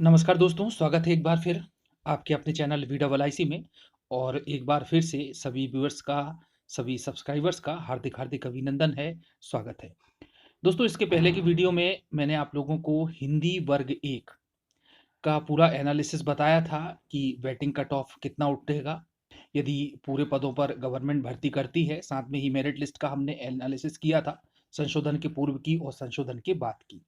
नमस्कार दोस्तों, स्वागत है एक बार फिर आपके अपने चैनल VIIC में। और एक बार फिर से सभी व्यूअर्स का, सभी सब्सक्राइबर्स का हार्दिक हार्दिक अभिनंदन है, स्वागत है। दोस्तों, इसके पहले की वीडियो में मैंने आप लोगों को हिंदी वर्ग 1 का पूरा एनालिसिस बताया था कि वेटिंग कट ऑफ कितना उठेगा यदि पूरे पदों पर गवर्नमेंट भर्ती करती है। साथ में ही मेरिट लिस्ट का हमने एनालिसिस किया था, संशोधन के पूर्व की और संशोधन के बाद की।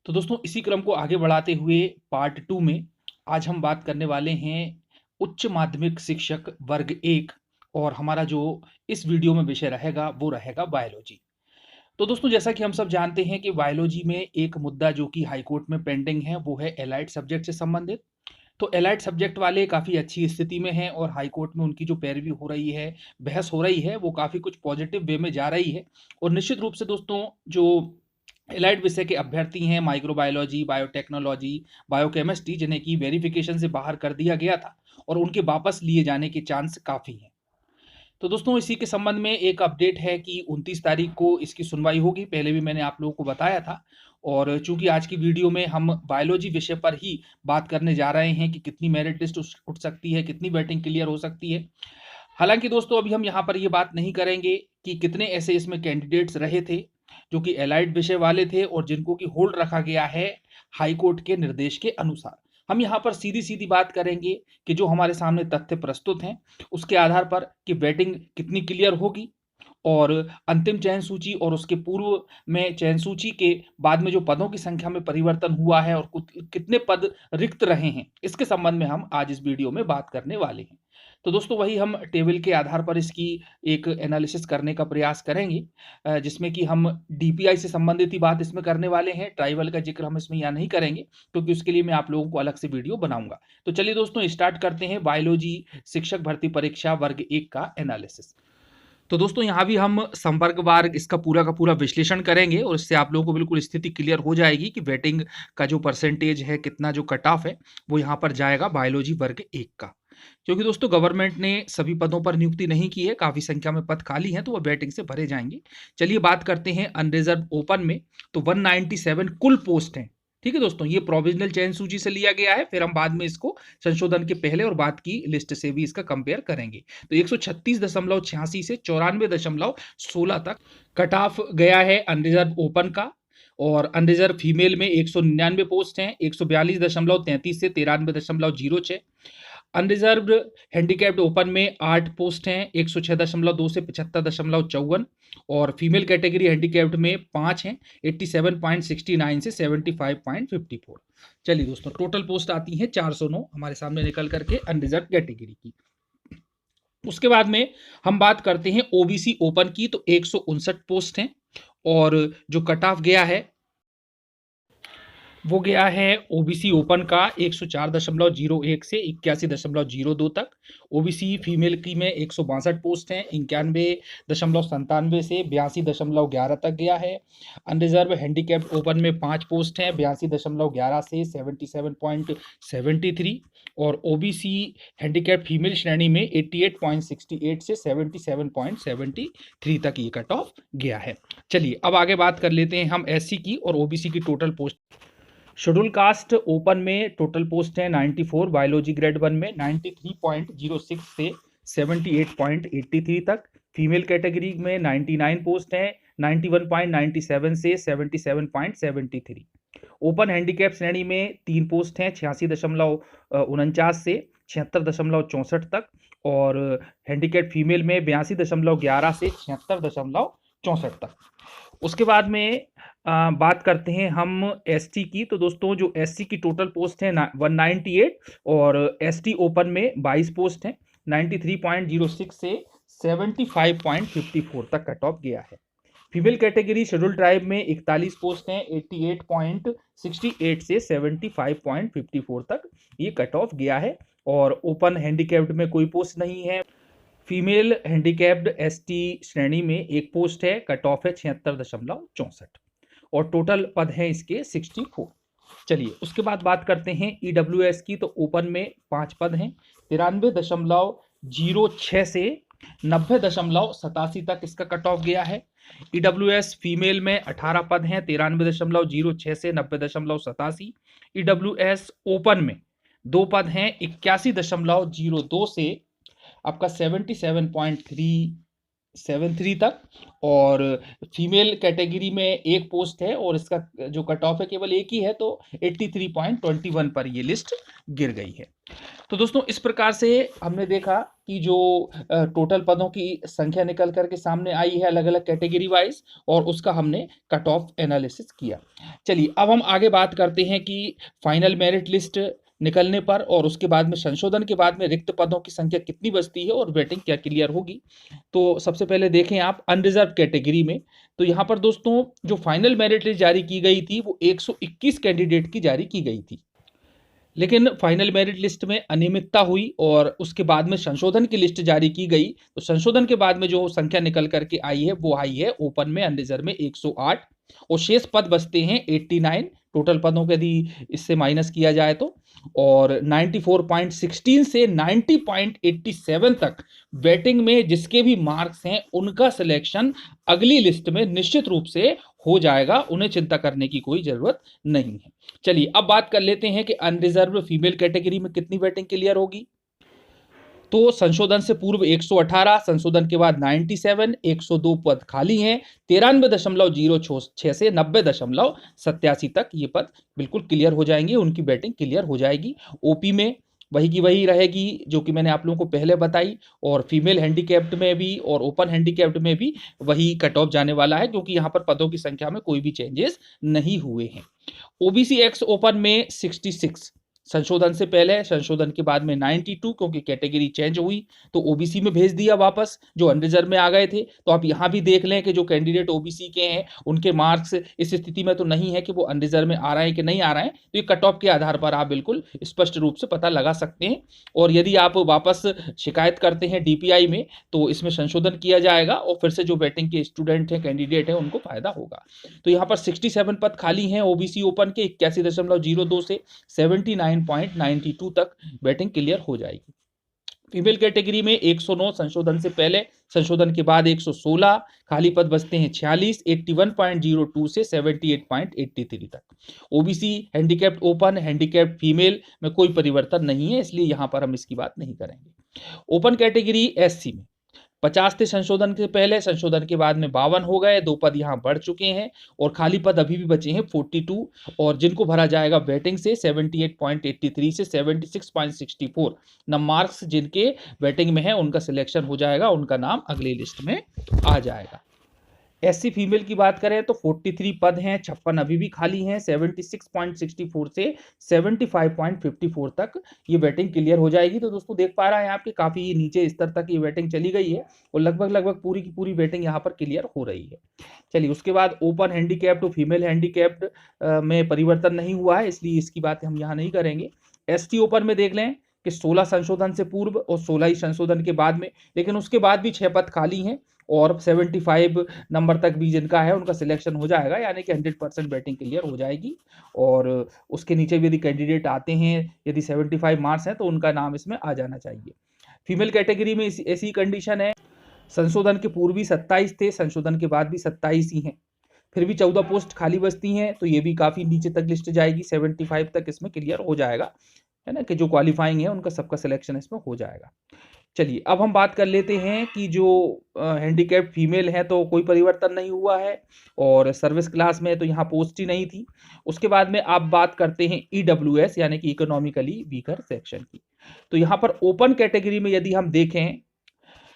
तो दोस्तों, इसी क्रम को आगे बढ़ाते हुए पार्ट 2 में आज हम बात करने वाले हैं उच्च माध्यमिक शिक्षक वर्ग 1। और हमारा जो इस वीडियो में विषय रहेगा वो रहेगा बायोलॉजी। तो दोस्तों, जैसा कि हम सब जानते हैं कि बायोलॉजी में एक मुद्दा जो कि हाई कोर्ट में पेंडिंग है वो है एलाइड सब्जेक्ट से संबंधित। तो एलाइड सब्जेक्ट वाले काफ़ी अच्छी स्थिति में हैं और हाई कोर्ट में उनकी जो पैरवी हो रही है, बहस हो रही है, वो काफ़ी कुछ पॉजिटिव वे में जा रही है। और निश्चित रूप से दोस्तों, जो एलाइड विषय के अभ्यर्थी हैं, माइक्रोबायोलॉजी, बायोटेक्नोलॉजी, बायोकेमिस्ट्री, जिन्हें कि वेरिफिकेशन से बाहर कर दिया गया था, और उनके वापस लिए जाने के चांस काफ़ी हैं। तो दोस्तों, इसी के संबंध में एक अपडेट है कि 29 तारीख को इसकी सुनवाई होगी। पहले भी मैंने आप लोगों को बताया था। और चूंकि आज की वीडियो में हम बायोलॉजी विषय पर ही बात करने जा रहे हैं कि कितनी मेरिट लिस्ट उठ सकती है, कितनी वेटिंग क्लियर हो सकती है। हालांकि दोस्तों, अभी हम यहाँ पर ये बात नहीं करेंगे कि कितने ऐसे इसमें कैंडिडेट्स रहे थे जो कि एलाइड विषय वाले थे और जिनको कि होल्ड रखा गया है हाई कोर्ट के निर्देश के अनुसार। हम यहाँ पर सीधी सीधी बात करेंगे कि जो हमारे सामने तथ्य प्रस्तुत हैं उसके आधार पर कि बैटिंग कितनी क्लियर होगी, और अंतिम चयन सूची और उसके पूर्व में चयन सूची के बाद में जो पदों की संख्या में परिवर्तन हुआ है और कितने पद रिक्त रहे हैं, इसके संबंध में हम आज इस वीडियो में बात करने वाले हैं। तो दोस्तों, वही हम टेबल के आधार पर इसकी एक एनालिसिस करने का प्रयास करेंगे, जिसमें कि हम डीपीआई से संबंधित ही बात इसमें करने वाले हैं। ट्राइबल का जिक्र हम इसमें यहाँ नहीं करेंगे क्योंकि उसके लिए मैं आप लोगों को अलग से वीडियो बनाऊंगा। तो चलिए दोस्तों, स्टार्ट करते हैं बायोलॉजी शिक्षक भर्ती परीक्षा वर्ग 1 का एनालिसिस। तो दोस्तों, यहाँ भी हम संपर्क वार इसका पूरा का पूरा विश्लेषण करेंगे और इससे आप लोगों को बिल्कुल स्थिति क्लियर हो जाएगी कि वेटिंग का जो परसेंटेज है, कितना जो कट ऑफ है, वो यहाँ पर जाएगा बायोलॉजी वर्ग 1 का। क्योंकि दोस्तों, गवर्नमेंट ने सभी पदों पर नियुक्ति नहीं की है, काफ़ी संख्या में पद खाली हैं, तो वो वेटिंग से भरे जाएंगे। चलिए बात करते हैं अनरिजर्व ओपन में। तो 197 कुल पोस्ट हैं। ठीक है दोस्तों, ये प्रोविजनल चयन सूची से लिया गया है, फिर हम बाद में इसको संशोधन के पहले और बाद की लिस्ट से भी इसका कंपेयर करेंगे। तो 136.86 से 94.16 तक कट ऑफ गया है अनरिजर्व ओपन का। और अनरिजर्व फीमेल में 199 पोस्ट हैं, 142.33 से 93.06। अनरिजर्व्ड हैंडीकैप्ड ओपन में 8 पोस्ट हैं, 106.2 से 75.54। और फीमेल कैटेगरी हैंडीकैप्ड में 5 हैं, 87.69 से 75.54। चलिए दोस्तों, टोटल पोस्ट आती हैं 409 हमारे सामने निकल करके अनरिजर्व कैटेगरी की। उसके बाद में हम बात करते हैं ओबीसी ओपन की। तो 159 पोस्ट हैं और जो कट ऑफ गया है वो गया है ओबीसी ओपन का 104.01 से 81.02 तक। ओबीसी फीमेल की में 162 पोस्ट हैं, 91.97 से 82.11 तक गया है। अनरिजर्व हैंडीकैप्ड ओपन में 5 पोस्ट हैं, 82.11 से 77.73। और ओबीसी हैंडीकैप्ड फीमेल श्रेणी में 88.68 से 77.73 तक ये कट ऑफ गया है। चलिए अब आगे बात कर लेते हैं हम एससी की और ओबीसी की total post. Schedule caste open में टोटल पोस्ट है 94, बायोलॉजी ग्रेड 1 में 93.06 से 78.83 तक। फीमेल कैटेगरी में 99 पोस्ट हैं, 91.97 से 77.73। ओपन हैंडीकैप श्रेणी में 3 पोस्ट हैं, 86.49 से 76.64 तक। और हैंडीकैप फीमेल में 82.11 से 76.64 तक। उसके बाद में बात करते हैं हम एसटी की। तो दोस्तों, जो एससी की टोटल पोस्ट है 198 और एसटी ओपन में 22 पोस्ट हैं, 93.06 से 75.54 तक कट ऑफ गया है। फीमेल कैटेगरी शेड्यूल ट्राइब में 41 पोस्ट हैं, 88.68 से 75.54 तक ये कट ऑफ गया है। और ओपन हैंडीकैप्ड में कोई पोस्ट नहीं है। फीमेल हैंडीकैप्ड एसटी श्रेणी में 1 पोस्ट है, कट ऑफ है 76.64 और टोटल पद हैं इसके 64। चलिए उसके बाद बात करते हैं ईडब्ल्यूएस की। तो ओपन में 5 पद हैं, 93.06 से 90.87 तक इसका कट ऑफ गया है। ईडब्ल्यूएस फीमेल में 18 पद हैं 93.06 से 90.87। ईडब्ल्यूएस ओपन में 2 पद हैं 81.02 से आपका 77.373 तक। और फीमेल कैटेगरी में एक पोस्ट है और इसका जो कट ऑफ है केवल एक ही है, तो 83.21 पर ये लिस्ट गिर गई है। तो दोस्तों इस प्रकार से हमने देखा कि जो टोटल पदों की संख्या निकल करके सामने आई है अलग अलग कैटेगरी वाइज, और उसका हमने कट ऑफ एनालिसिस किया। चलिए अब हम आगे बात करते हैं कि फाइनल मेरिट लिस्ट निकलने पर और उसके बाद में संशोधन के बाद में रिक्त पदों की संख्या कितनी बचती है और वेटिंग क्या क्लियर होगी। तो सबसे पहले देखें आप अनरिजर्व कैटेगरी में, तो यहाँ पर दोस्तों जो फाइनल मेरिट लिस्ट जारी की गई थी वो 121 कैंडिडेट की जारी की गई थी, लेकिन फाइनल मेरिट लिस्ट में अनियमितता हुई और उसके बाद में संशोधन की लिस्ट जारी की गई। तो संशोधन के बाद में जो संख्या निकल करके आई है वो आई है ओपन में अनरिजर्व में 108 और शेष पद बचते हैं 89 टोटल पदों के यदि इससे माइनस किया जाए तो। और 94.16 से 90.87 तक वेटिंग में जिसके भी मार्क्स हैं उनका सिलेक्शन अगली लिस्ट में निश्चित रूप से हो जाएगा, उन्हें चिंता करने की कोई जरूरत नहीं है। चलिए अब बात कर लेते हैं कि अनरिजर्व फीमेल कैटेगरी में कितनी वेटिंग क्लियर होगी। तो संशोधन से पूर्व 118, संशोधन के बाद 97, 102 पद खाली हैं, 93.06 से 90.87 तक ये पद बिल्कुल क्लियर हो जाएंगे, उनकी बैटिंग क्लियर हो जाएगी। ओपी में वही की वही रहेगी जो कि मैंने आप लोगों को पहले बताई, और फीमेल हैंडीकैप्ड में भी और ओपन हैंडीकैप्ड में भी वही कट ऑफ जाने वाला है, क्योंकि यहाँ पर पदों की संख्या में कोई भी चेंजेस नहीं हुए हैं। ओबीसी एक्स ओपन में 66 संशोधन से पहले, संशोधन के बाद में 92 क्योंकि कैटेगरी चेंज हुई तो ओबीसी में भेज दिया वापस, जो अनरिजर्व में आ गए थे। तो आप यहाँ भी देख लें कि जो कैंडिडेट ओबीसी के हैं उनके मार्क्स इस स्थिति में तो नहीं है कि वो अनरिजर्व में आ रहे हैं कि नहीं आ रहे हैं, तो ये कट ऑफ के आधार पर आप बिल्कुल स्पष्ट रूप से पता लगा सकते हैं। और यदि आप वापस शिकायत करते हैं डीपीआई में तो इसमें संशोधन किया जाएगा और फिर से जो वेटिंग के स्टूडेंट हैं कैंडिडेट हैं उनको फायदा होगा। तो यहाँ पर 67 पद खाली हैं ओबीसी ओपन के, 81.02 से 79.92 तक बैटिंग क्लियर हो जाएगी। फीमेल कैटेगरी में 109 संशोधन से पहले, संशोधन के बाद 116 खाली पद बचते हैं 46, 81.02 से 78.83 तक। OBC handicapped open, handicapped female में कोई परिवर्तन नहीं है, इसलिए यहां पर हम इसकी बात नहीं करेंगे। ओपन कैटेगरी एससी में 50 थे संशोधन के पहले, संशोधन के बाद में 52 हो गए, 2 पद यहाँ बढ़ चुके हैं और खाली पद अभी भी बचे हैं 42, और जिनको भरा जाएगा वेटिंग से 78.83 से 76.64 नंबर मार्क्स जिनके वेटिंग में है उनका सिलेक्शन हो जाएगा, उनका नाम अगली लिस्ट में आ जाएगा। एससी फीमेल की बात करें तो 43 पद हैं, 56 अभी भी खाली हैं, 76.64 से 75.54 तक ये वेटिंग क्लियर हो जाएगी। तो दोस्तों देख पा रहे हैं आपके काफी नीचे स्तर तक ये वेटिंग चली गई है और लगभग पूरी की पूरी वेटिंग यहाँ पर क्लियर हो रही है। चलिए उसके बाद ओपन हैंडीकैप्ड और फीमेल हैंडीकैप्ड में परिवर्तन नहीं हुआ है, इसलिए इसकी बात हम यहाँ नहीं करेंगे। एसटी ओपन में देख लें कि 16 संशोधन से पूर्व और 16 ही संशोधन के बाद में, लेकिन उसके बाद भी 6 पद खाली हैं और 75 नंबर तक भी जिनका है उनका सिलेक्शन हो जाएगा, यानी कि 100% बैटिंग क्लियर हो जाएगी। और उसके नीचे भी यदि कैंडिडेट आते हैं, यदि 75 मार्क्स हैं तो उनका नाम इसमें आ जाना चाहिए। फीमेल कैटेगरी में ऐसी कंडीशन है, संशोधन के पूर्व भी 27 थे, संशोधन के बाद भी 27 ही हैं, फिर भी 14 पोस्ट खाली बचती हैं, तो ये भी काफ़ी नीचे तक लिस्ट जाएगी, 75 तक इसमें क्लियर हो जाएगा, है ना, कि जो क्वालिफाइंग है उनका सबका सिलेक्शन इसमें हो जाएगा। चलिए अब हम बात कर लेते हैं कि जो हैंडीकैप्ड फीमेल है तो कोई परिवर्तन नहीं हुआ है और सर्विस क्लास में तो यहाँ पोस्ट ही नहीं थी। उसके बाद में आप बात करते हैं ईडब्ल्यूएस यानी कि इकोनॉमिकली वीकर सेक्शन की। तो यहाँ पर ओपन कैटेगरी में यदि हम देखें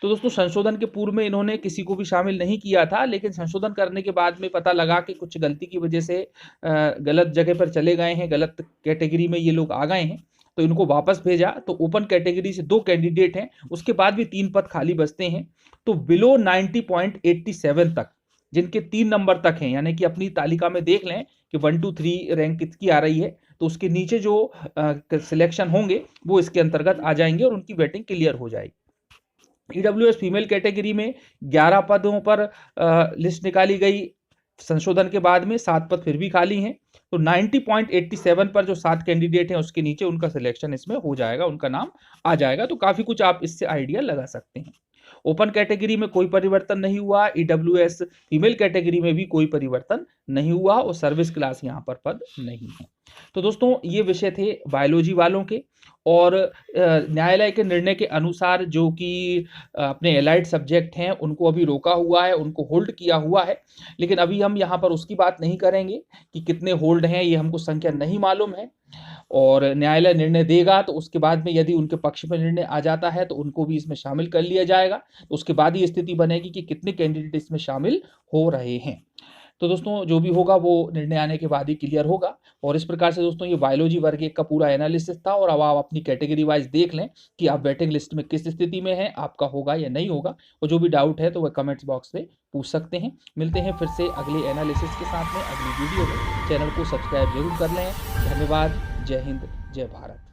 तो दोस्तों संशोधन के पूर्व में इन्होंने किसी को भी शामिल नहीं किया था, लेकिन संशोधन करने के बाद में पता लगा कि कुछ गलती की वजह से गलत जगह पर चले गए हैं, गलत कैटेगरी में ये लोग आ गए हैं, तो इनको वापस भेजा। तो ओपन कैटेगरी से 2 कैंडिडेट हैं, उसके बाद भी 3 पद खाली बचते हैं। तो बिलो 90.87 तक जिनके 3 नंबर तक हैं, यानी कि अपनी तालिका में देख लें कि 1 2 3 रैंक किसकी आ रही है, तो उसके नीचे जो सिलेक्शन होंगे वो इसके अंतर्गत आ जाएंगे और उनकी बैटिंग क्लियर हो जाएगी। ईडब्ल्यूएस फीमेल कैटेगरी में 11 पदों पर लिस्ट निकाली गई, संशोधन के बाद में 7 पद फिर भी खाली हैं। तो 90.87 पर जो 7 कैंडिडेट हैं उसके नीचे उनका सिलेक्शन इसमें हो जाएगा, उनका नाम आ जाएगा। तो काफी कुछ आप इससे आइडिया लगा सकते हैं। ओपन कैटेगरी में कोई परिवर्तन नहीं हुआ, ईडब्ल्यूएस फीमेल कैटेगरी में भी कोई परिवर्तन नहीं हुआ और सर्विस क्लास यहाँ पर पद नहीं है। तो दोस्तों ये विषय थे बायोलॉजी वालों के। और न्यायालय के निर्णय के अनुसार जो कि अपने एलाइड सब्जेक्ट हैं उनको अभी रोका हुआ है, उनको होल्ड किया हुआ है, लेकिन अभी हम यहाँ पर उसकी बात नहीं करेंगे कि कितने होल्ड हैं, ये हमको संख्या नहीं मालूम है। और न्यायालय निर्णय देगा तो उसके बाद में यदि उनके पक्ष में निर्णय आ जाता है तो उनको भी इसमें शामिल कर लिया जाएगा। तो उसके बाद ही स्थिति बनेगी कि कितने कैंडिडेट इसमें शामिल हो रहे हैं। तो दोस्तों जो भी होगा वो निर्णय आने के बाद ही क्लियर होगा। और इस प्रकार से दोस्तों ये बायोलॉजी वर्ग 1 का पूरा एनालिसिस था। और अब आप अपनी कैटेगरी वाइज देख लें कि आप वेटिंग लिस्ट में किस स्थिति में हैं, आपका होगा या नहीं होगा। और जो भी डाउट है तो वह कमेंट्स बॉक्स में पूछ सकते हैं। मिलते हैं फिर से अगले एनालिसिस के साथ में अगली वीडियो में। चैनल को सब्सक्राइब जरूर कर लें। धन्यवाद। जय हिंद, जय भारत।